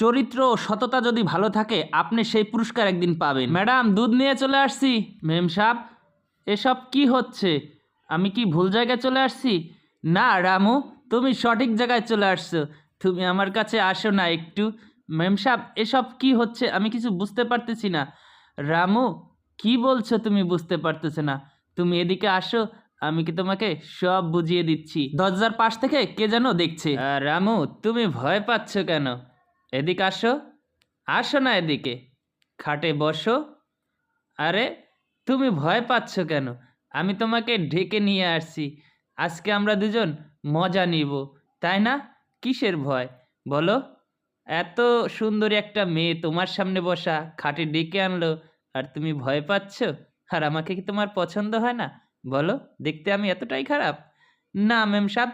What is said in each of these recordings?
চরিত্র ও সততা যদি ভালো থাকে আপনি সেই পুরস্কার একদিন পাবেন। ম্যাডাম, দুধ নিয়ে চলে আসছি। মেম সাহেব, এসব কি হচ্ছে? আমি কি ভুল জায়গায় চলে আসছি? না রামু, তুমি সঠিক জায়গায় চলে আসছো। তুমি আমার কাছে আসো না একটু। মেম সাহেব, এসব কি হচ্ছে? আমি কিছু বুঝতে পারতেছি না। রামু, কি বলছো তুমি বুঝতে পারতেছো না? তুমি এদিকে আসো, আমি কি তোমাকে সব বুঝিয়ে দিচ্ছি। দরজার পাশ থেকে কে যেন দেখছে। রামু, তুমি ভয় পাচ্ছ কেন? এদিকে আসো। আসো না এদিকে, খাটে বসো। আরে, তুমি ভয় পাচ্ছ কেন? আমি তোমাকে ঢেকে নিয়ে আসছি। আজকে আমরা দুজন মজা নিব, তাই না? কিসের ভয় বলো? এত সুন্দরী একটা মেয়ে তোমার সামনে বসা, খাটে ডেকে আনলো, আর তুমি ভয় পাচ্ছ? আর আমাকে কি তোমার পছন্দ হয় না? বলো, দেখতে আমি এতটাই খারাপ? না মেম সাহেব,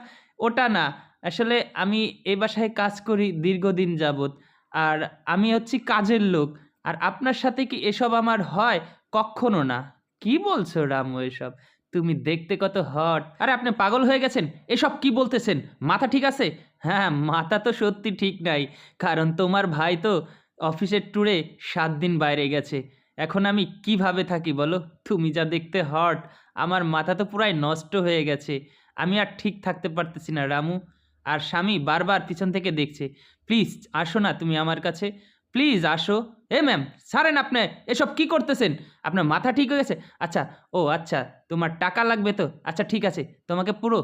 ওটা না। আসলে আমি এই বাসায় কাজ করি দীর্ঘদিন যাবৎ, আর আমি হচ্ছি কাজের লোক। আর আপনার সাথে কি এসব আমার হয়? কক্ষনো না। কি বলছো রামু এসব? তুমি দেখতে কত হট। আরে আপনি পাগল হয়ে গেছেন? এসব কি বলতেছেন? মাথা ঠিক আছে? হ্যাঁ, মাথা তো সত্যি ঠিক নাই। কারণ তোমার ভাই তো অফিসের ট্যুরে 7 দিন বাইরে গেছে। এখন আমি কিভাবে থাকি বলো? তুমি যা দেখতে হট, আমার মাথা তো পুরাই নষ্ট হয়ে গেছে। আমি আর ঠিক থাকতে পারতেছি না রামু। আর স্বামী বারবার পিছন থেকে দেখছে। প্লিজ আসো না তুমি আমার কাছে, প্লিজ আসো। এ ম্যাম, ছাড়েন আপনি। এসব কি করতেছেন? আপনার মাথা ঠিক হয়ে গেছে? আচ্ছা, ও আচ্ছা, তোমার টাকা লাগবে তো? আচ্ছা ঠিক আছে, তোমাকে পুরো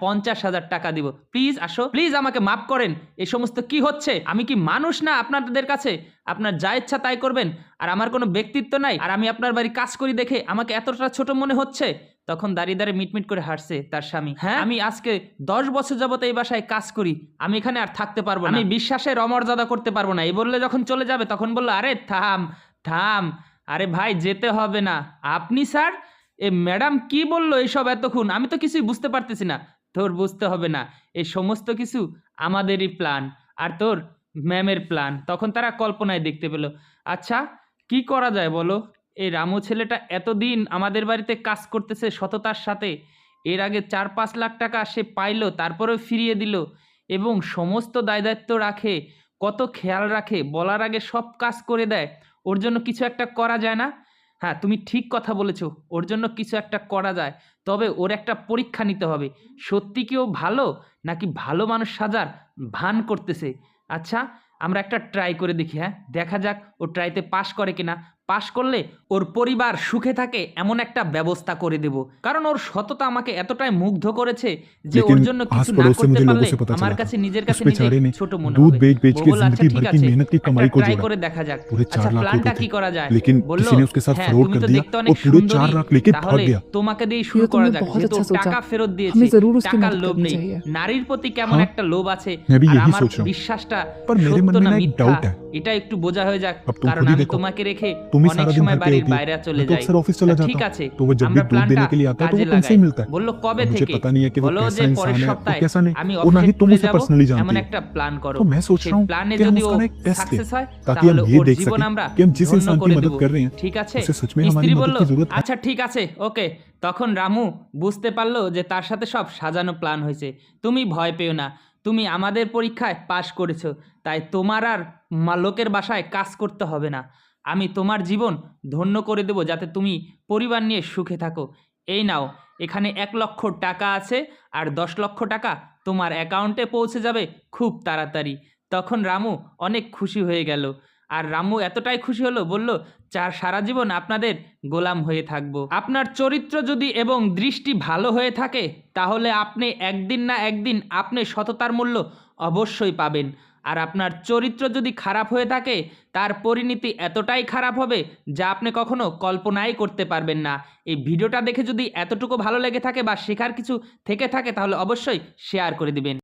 50,000 টাকা দিব। প্লিজ আসো, প্লিজ আমাকে মাফ করেন। এই সমস্ত কি হচ্ছে? আমি কি মানুষ না আপনাদের কাছে? আপনার যা ইচ্ছা তাই করবেন, আর আমার কোনো ব্যক্তিত্ব নাই? আর আমি আপনার বাড়ি কাজ করি দেখে আমাকে এতটা ছোট মনে হচ্ছে? তখন দাঁড়িয়ে দাঁড়িয়ে মিটমিট করে হাসছে তার স্বামী। হ্যাঁ, আমি আজকে 10 বছর যাবত এই বাসায় কাজ করি। আমি এখানে আর থাকতে পারবো না। আমি বিশ্বাসের অমর্যাদা করতে পারবো না। এই বললে যখন চলে যাবে তখন বললো, আরে থাম থাম। আরে ভাই, যেতে হবে না। আপনি স্যার? এ ম্যাডাম কি বললো এসব এতক্ষণ? আমি তো কিছুই বুঝতে পারতেছি না। তোর বুঝতে হবে না, এই সমস্ত কিছু আমাদেরই প্ল্যান, আর তোর ম্যামের প্ল্যান। তখন তারা কল্পনায় দেখতে পেল। আচ্ছা, কি করা যায় বলো? এই রামু ছেলেটা এতদিন আমাদের বাড়িতে কাজ করতেছে সততার সাথে। এর আগে 4-5 লাখ টাকা সে পাইলো, তারপরেও ফিরিয়ে দিল, এবং সমস্ত দায় দায়িত্ব রাখে, কত খেয়াল রাখে, বলার আগে সব কাজ করে দেয়। ওর জন্য কিছু একটা করা যায় না? হ্যাঁ, তুমি ঠিক কথা বলেছো, ওর জন্য কিছু একটা করা যায়। তবে ওর একটা পরীক্ষা নিতে হবে, সত্যি কি ও ভালো, নাকি ভালো মানুষ সাজার ভান করতেছে। আচ্ছা, আমরা একটা ট্রাই করে দেখি। হ্যাঁ, দেখা যাক ও ট্রাইতে পাশ করে কিনা। পাশ করলে ওর পরিবার সুখে থাকে এমন একটা ব্যবস্থা করে দেব। কারণ ওর সততা আমাকে এতটাই মুগ্ধ করেছে যে ওর लेकिन জন্য आस কিছু না पड़ोस से করতে मुझे लोगों পারলে से पता আমার चला था কাছে নিজের उस কাছে बेचारे নিজেই ने ছোট মনে दूध হবে। बेच बेच ও के বলল, আচ্ছা जिंदगी ঠিক भर की আছে, मेहनत की একটা कमाई को ট্রাই जोड़ा। করে দেখা যাক। पूरे আচ্ছা, 4 लाख প্ল্যানটা रुपए কি थे, করা যায়? लेकिन বলল, किसी ने उसके साथ হ্যাঁ फ्रॉड তুমি कर তো दिया দেখতে অনেক और पूरे 4 সুন্দরী, लाख लेके भाग তাহলে गया। তোমাকে দিয়েই ये শুরু तो করা तुमने যাক। बहुत যেহেতু अच्छा ও सोचा। টাকা ফেরত দিয়েছে, हमें जरूर उसकी টাকার मदद লোভ करनी নেই। चाहिए। নারীর প্রতি কেমন हाँ, একটা লোভ আছে, मैं भी আর यही আমার सोच रहा हूँ, বিশ্বাসটা पर मेरे मन সত্য में না ना एक মিথ্যা डाउट है। এটা একটু বোঝা হয়ে যাক। अब तुम কারণ खुद ही আমি देखो, তোমাকে রেখে तुम ही অনেক सारा दिन সময় घर पे বাড়ির होती हो, বাইরে मैं চলে तो যাই। अक्सर ऑफिस चला ঠিক जाता हूँ, আছে, तो वो जब भी আমরা दूध প্ল্যানটা देने के लिए आता है तो কাজে वो तुमसे লাগাই। ही मिलता है। বলল, কবে अब मुझे থেকে? पता नहीं है कि वो বলল कैसा যে পরের इंसान है और সপ্তাহে कैसा नहीं, আমি और ना অফিসে ही तुम ট্যুরে उसे যাব, पर्सनली এমন जानती हो। একটা প্ল্যান করো। तो मैं सोच সেই रहा हूँ প্ল্যানে कि हम যদি ও उसका ना एक टेस्ट সাকসেস दें, হয় ताकि তাহলে हम ये ওর देख জীবন सकें আমরা कि हम जिस ধন্য इंसान की করে मदद দেব। कर रहे हैं ঠিক আছে? उसे सच में हमारी স্ত্রী मदद বলল, की जरूरत है। আচ্ছা ঠিক আছে, ওকে। তখন রামু বুঝতে পারলো যে তার সাথে সব সাজানো প্ল্যান হয়েছে। তুমি ভয় পেও না, তুমি আমাদের পরীক্ষায় পাশ করেছো, তাই তোমার আর লোকের বাসায় কাজ করতে হবে না। আমি তোমার জীবন ধন্য করে দেব, যাতে তুমি পরিবার নিয়ে সুখে থাকো। এই নাও, এখানে 1 লক্ষ টাকা আছে, আর 10 লক্ষ টাকা তোমার অ্যাকাউন্টে পৌঁছে যাবে খুব তাড়াতাড়ি। তখন রামু অনেক খুশি হয়ে গেল। আর রামু এতটাই খুশি হলো, বলল, সারা জীবন আপনাদের গোলাম হয়ে থাকবো। আপনার চরিত্র যদি এবং দৃষ্টি ভালো হয়ে থাকে, তাহলে আপনি একদিন না একদিন আপনি সততার মূল্য অবশ্যই পাবেন। আর আপনার চরিত্র যদি খারাপ হয়ে থাকে, তার পরিণতি এতটাই খারাপ হবে যা আপনি কখনো কল্পনাই করতে পারবেন না। এই ভিডিওটা দেখে যদি এতটুকু ভালো লেগে থাকে বা শেখার কিছু থেকে থাকে, তাহলে অবশ্যই শেয়ার করে দিবেন।